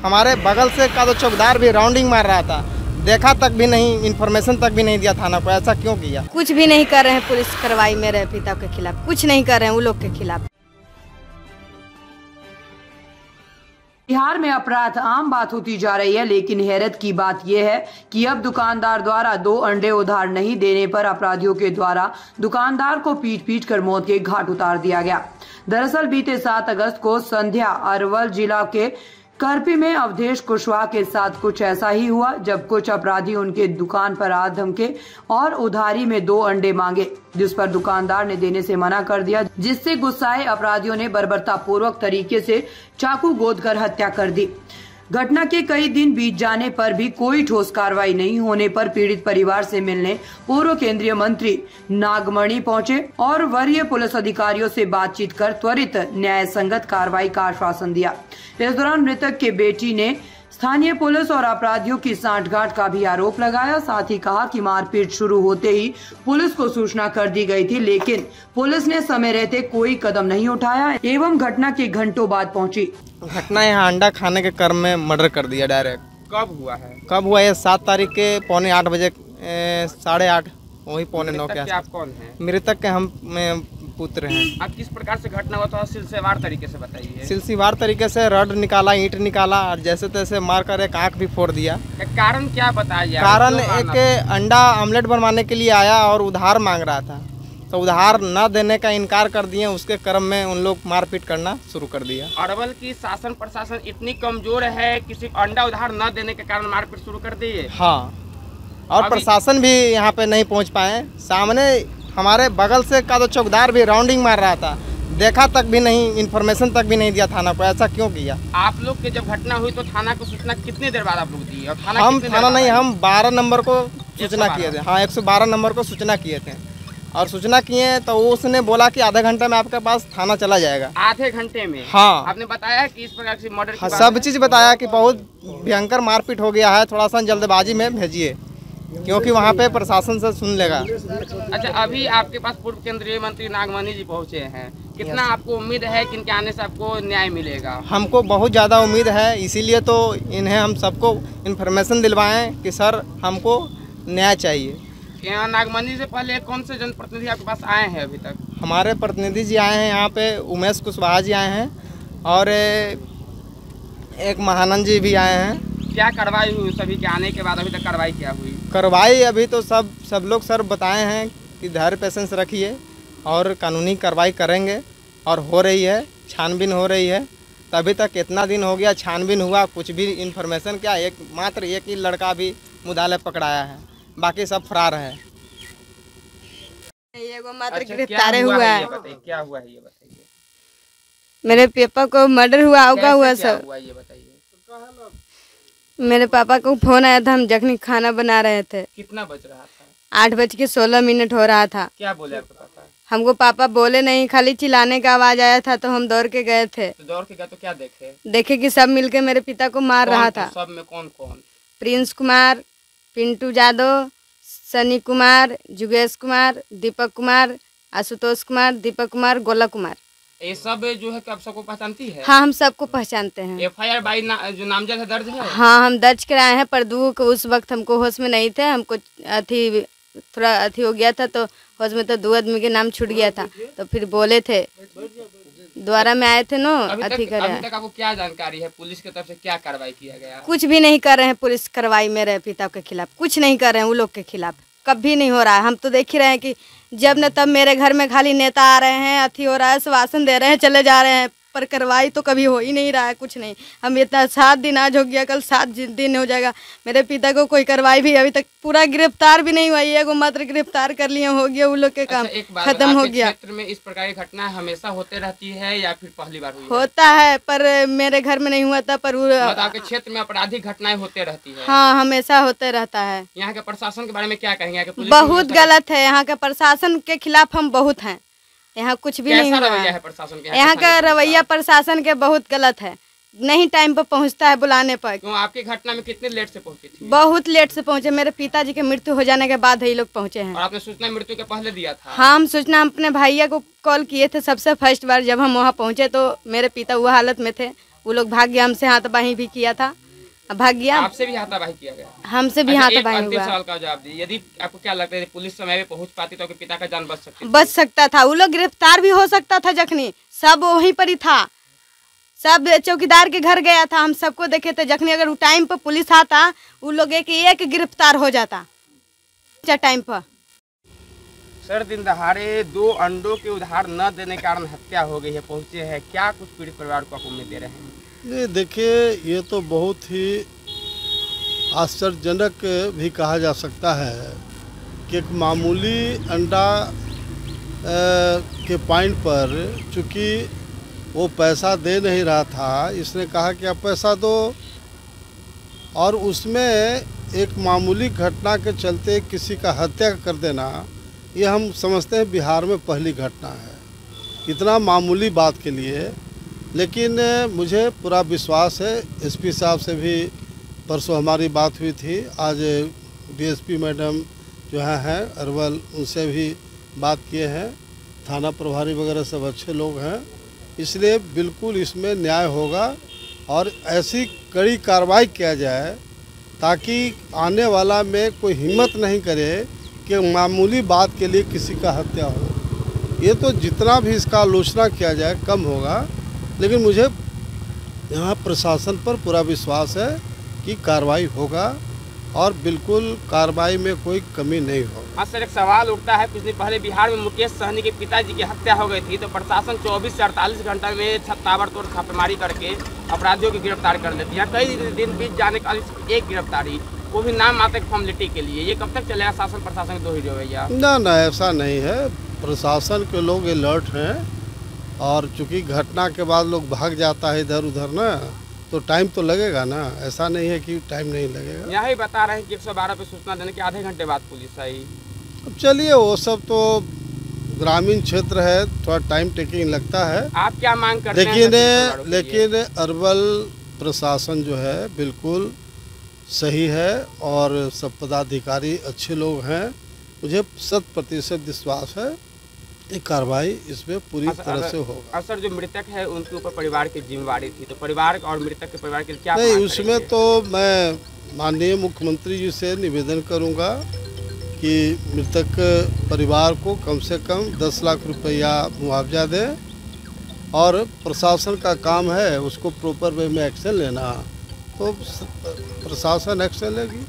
हमारे बगल से का तो चौकीदार भी राउंडिंग मार रहा था, देखा तक भी नहीं, इन्फॉर्मेशन तक भी नहीं दिया थाना को। ऐसा क्यों किया? कुछ भी नहीं कर रहे हैं पुलिस कार्रवाई मेरे पिता के खिलाफ, कुछ नहीं कर रहे हैं वो लोग के खिलाफ। बिहार में अपराध आम बात होती जा रही है, लेकिन हैरत की बात यह है कि अब दुकानदार द्वारा 2 अंडे उधार नहीं देने पर अपराधियों के द्वारा दुकानदार को पीट कर मौत के घाट उतार दिया गया। दरअसल बीते 7 अगस्त को संध्या अरवल जिला के करपी में अवधेश कुशवाहा के साथ कुछ ऐसा ही हुआ, जब कुछ अपराधी उनके दुकान पर आ धमके और उधारी में 2 अंडे मांगे, जिस पर दुकानदार ने देने से मना कर दिया, जिससे गुस्साए अपराधियों ने बर्बरतापूर्वक तरीके से चाकू गोदकर हत्या कर दी। घटना के कई दिन बीत जाने पर भी कोई ठोस कार्रवाई नहीं होने पर पीड़ित परिवार से मिलने पूर्व केंद्रीय मंत्री नागमणि पहुंचे और वरीय पुलिस अधिकारियों से बातचीत कर त्वरित न्याय संगत कार्रवाई का आश्वासन दिया। इस दौरान मृतक के बेटी ने स्थानीय पुलिस और अपराधियों की सांठगांठ का भी आरोप लगाया। साथ ही कहा कि मारपीट शुरू होते ही पुलिस को सूचना कर दी गई थी, लेकिन पुलिस ने समय रहते कोई कदम नहीं उठाया एवं घटना के घंटों बाद पहुंची। घटना यहाँ अंडा खाने के क्रम में मर्डर कर दिया डायरेक्ट। कब हुआ है? कब हुआ? ये 7 तारीख के 7:45 बजे, 8:30 वही 9:45 के आस। आप कौन हैं? मृतक के हम पुत्र हैं। आप किस प्रकार से घटना हुआ था सिलसिलेवार तरीके से बताइए। सिलसिलेवार तरीके से रड निकाला, ईंट निकाला और जैसे तैसे मार कर एक आँख भी फोड़ दिया। कारण क्या बताया? कारण एक अंडा ऑमलेट बनवाने के लिए आया और उधार मांग रहा था, तो उधार न देने का इनकार कर दिए। उसके क्रम में उन लोग मारपीट करना शुरू कर दिया। अरवल की शासन प्रशासन इतनी कमजोर है कि सिर्फ अंडा उधार न देने के कारण मारपीट शुरू कर दी है। हाँ, और प्रशासन भी यहाँ पे नहीं पहुँच पाए। सामने हमारे बगल से का तो चौकीदार भी राउंडिंग मार रहा था, देखा तक भी नहीं, इन्फॉर्मेशन तक भी नहीं दिया थाना को। ऐसा क्यों किया? आप लोग के जब घटना हुई तो थाना को सूचना कितनी देर बाद आप लोग दी? और हम थाना नहीं, हम 12 नंबर को सूचना किए थे। हाँ, 112 नंबर को सूचना किए थे और सूचना किए तो उसने बोला कि आधे घंटे में आपके पास थाना चला जाएगा। आधे घंटे में? हाँ। आपने बताया कि इस प्रकार से मर्डर हाँ, सब चीज़ बताया कि बहुत भयंकर मारपीट हो गया है, थोड़ा सा जल्दबाजी में भेजिए क्योंकि वहाँ पे प्रशासन से सुन लेगा। अच्छा, अभी आपके पास पूर्व केंद्रीय मंत्री नागमणि जी पहुँचे हैं, कितना आपको उम्मीद है कि इनके आने से आपको न्याय मिलेगा? हमको बहुत ज़्यादा उम्मीद है, इसीलिए तो इन्हें हम सबको इन्फॉर्मेशन दिलवाएं कि सर हमको न्याय चाहिए। यहाँ नागमणि से पहले कौन से जनप्रतिनिधि आपके पास आए हैं अभी तक? हमारे प्रतिनिधि जी आए हैं यहाँ पे, उमेश कुशवाहा जी आए हैं और एक महानंद जी भी आए हैं। क्या कार्रवाई हुई सभी के आने के बाद? अभी तक कार्रवाई क्या हुई? कार्रवाई अभी तो सब लोग सर बताए हैं कि धैर्य पेशेंस रखिए और कानूनी कार्रवाई करेंगे और हो रही है, छानबीन हो रही है। तो अभी तक इतना दिन हो गया, छानबीन हुआ, कुछ भी इन्फॉर्मेशन क्या, मात्र एक ही लड़का भी मुदाले पकड़ाया है, बाकी सब फरार है। मात्र गिरफ्तार हुआ है। क्या हुआ है ये बताइए। मेरे पापा को मर्डर हुआ, क्या हुआ सर? ये बताइए। मेरे पापा को फोन आया था, हम जखनी खाना बना रहे थे। कितना बज रहा था? 8:16 हो रहा था। क्या बोले आपके पापा? हमको पापा बोले नहीं, खाली चिल्लाने का आवाज आया था तो हम दौड़ के गए थे। तो दौड़ के गए तो क्या देखे? देखे कि सब मिलके मेरे पिता को मार रहा था। सब में कौन कौन? प्रिंस कुमार, पिंटू यादव, सनी कुमार, जुगेश कुमार, दीपक कुमार, आशुतोष कुमार, दीपक कुमार, गोला कुमार। ये सब जो है कि आप सबको पहचानती है? हाँ, हम सबको पहचानते हैं। FIR जो नामजद है दर्ज है? हाँ, हम दर्ज कराए हैं, पर उस वक्त हमको होश में नहीं थे, हमको थोड़ा हो गया था, तो होश में तो 2 आदमी के नाम छूट गया था, तो फिर बोले थे द्वारा में आए थे नो। अभी तक आपको क्या जानकारी है? पुलिस की तरफ से क्या कार्रवाई किया गया? कुछ भी नहीं कर रहे हैं पुलिस कार्रवाई मेरे पिता के खिलाफ, कुछ नहीं कर रहे हैं वो लोग के खिलाफ, कभी नहीं हो रहा है। हम तो देख ही रहे हैं कि जब न तब मेरे घर में खाली नेता आ रहे हैं, हो रहा है, शासन दे रहे हैं, चले जा रहे हैं, पर कार्रवाई तो कभी हो ही नहीं रहा है, कुछ नहीं। हम इतना 7 दिन आज हो गया, कल 7 दिन हो जाएगा, मेरे पिता को कोई कार्रवाई भी अभी तक पूरा गिरफ्तार भी नहीं हुआ है। वो मात्र गिरफ्तार कर लिए, हो गया वो लोग के काम खत्म हो गया। क्षेत्र में इस प्रकार की घटना हमेशा होते रहती है या फिर पहली बार हुई? होता है, पर मेरे घर में नहीं हुआ था, पर आपके क्षेत्र में आपराधिक घटनाएं होते रहती है? हाँ, हमेशा होते रहता है। यहाँ के प्रशासन के बारे में क्या कहेंगे? बहुत गलत है, यहाँ के प्रशासन के खिलाफ हम बहुत हैं। यहाँ कुछ भी नहीं हुआ है प्रशासन के? यहाँ का रवैया प्रशासन के बहुत गलत है, नहीं टाइम पर पहुँचता है बुलाने पर। क्यों? आपकी घटना में कितने लेट से पहुँची थी? बहुत लेट से पहुँचे, मेरे पिताजी के मृत्यु हो जाने के बाद ये लोग पहुँचे हैं। और आपने सूचना मृत्यु के पहले दिया था? हाँ, हम सूचना अपने भैया को कॉल किए थे सबसे फर्स्ट बार। जब हम वहाँ पहुँचे तो मेरे पिता वो हालत में थे, वो लोग भाग गया, हमसे हाथापाई भी किया था, भाग गया। आपसे भी हाथापाई किया गया? हमसे भी हाथापाई हुआ। अंतिम सवाल का जवाब दीजिए, यदि आपको क्या लगता है पुलिस समय पे पहुंच पाती तो आपके पिता का जान बच सकता था? वो लोग गिरफ्तार भी हो सकता था, जखनी सब वहीं पर ही था, सब चौकीदार के घर गया था, हम सबको देखे थे। जखनी अगर वो टाइम पर पुलिस आता, वो लोग एक गिरफ्तार हो जाता टाइम पर। सर, दिन दहाड़े 2 अंडों के उधार न देने के कारण हत्या हो गई है, पहुंचे हैं, क्या कुछ पीड़ित परिवार को आप उम्मीद दे रहे हैं? ये देखिए, ये तो बहुत ही आश्चर्यजनक भी कहा जा सकता है कि एक मामूली अंडा के पॉइंट पर चूँकि वो पैसा दे नहीं रहा था, इसने कहा कि आप पैसा दो, और उसमें एक मामूली घटना के चलते किसी का हत्या कर देना, ये हम समझते हैं बिहार में पहली घटना है, इतना मामूली बात के लिए। लेकिन मुझे पूरा विश्वास है, एसपी साहब से भी परसों हमारी बात हुई थी, आज डीएसपी मैडम जो हैं अरवल, उनसे भी बात किए हैं, थाना प्रभारी वगैरह सब अच्छे लोग हैं, इसलिए बिल्कुल इसमें न्याय होगा और ऐसी कड़ी कार्रवाई किया जाए ताकि आने वाला में कोई हिम्मत नहीं करे कि मामूली बात के लिए किसी का हत्या हो। ये तो जितना भी इसका आलोचना किया जाए कम होगा, लेकिन मुझे यहाँ प्रशासन पर पूरा विश्वास है कि कार्रवाई होगा और बिल्कुल कार्रवाई में कोई कमी नहीं होगी। हाँ सर, एक सवाल उठता है, कुछ दिन पहले बिहार में मुकेश सहनी के पिताजी की हत्या हो गई थी, तो प्रशासन 24 से 48 घंटा में ताबड़तोड़ छापेमारी करके अपराधियों की गिरफ्तार कर लेती है। कई दिन बीत जाने का एक गिरफ्तारी, वो भी नाम मात्र फॉर्मेलिटी के लिए, ये कब तक चलेगा शासन प्रशासन के दो ही रवैया? ना, ऐसा नहीं है, प्रशासन के लोग अलर्ट हैं, और चूँकि घटना के बाद लोग भाग जाता है इधर उधर ना, तो टाइम तो लगेगा ना, ऐसा नहीं है कि टाइम नहीं लगेगा। यही बता रहे हैं कि 112 पे सूचना देने के आधे घंटे बाद पुलिस आई। अब चलिए, वो सब तो ग्रामीण क्षेत्र है, थोड़ा टाइम टेकिंग लगता है। आप क्या मांग करते हैं? लेकिन अरवल प्रशासन जो है बिल्कुल सही है और सब पदाधिकारी अच्छे लोग हैं, मुझे 100% विश्वास है ये कार्रवाई इसमें पूरी तरह से होगा। अब सर, जो मृतक है उनके ऊपर परिवार की जिम्मेवारी थी, तो परिवार और मृतक के परिवार के लिए क्या नहीं, उसमें तो मैं माननीय मुख्यमंत्री जी से निवेदन करूंगा कि मृतक परिवार को कम से कम 10 लाख रुपया मुआवजा दें, और प्रशासन का काम है उसको प्रॉपर वे में एक्शन लेना, तो प्रशासन एक्शन लेगी।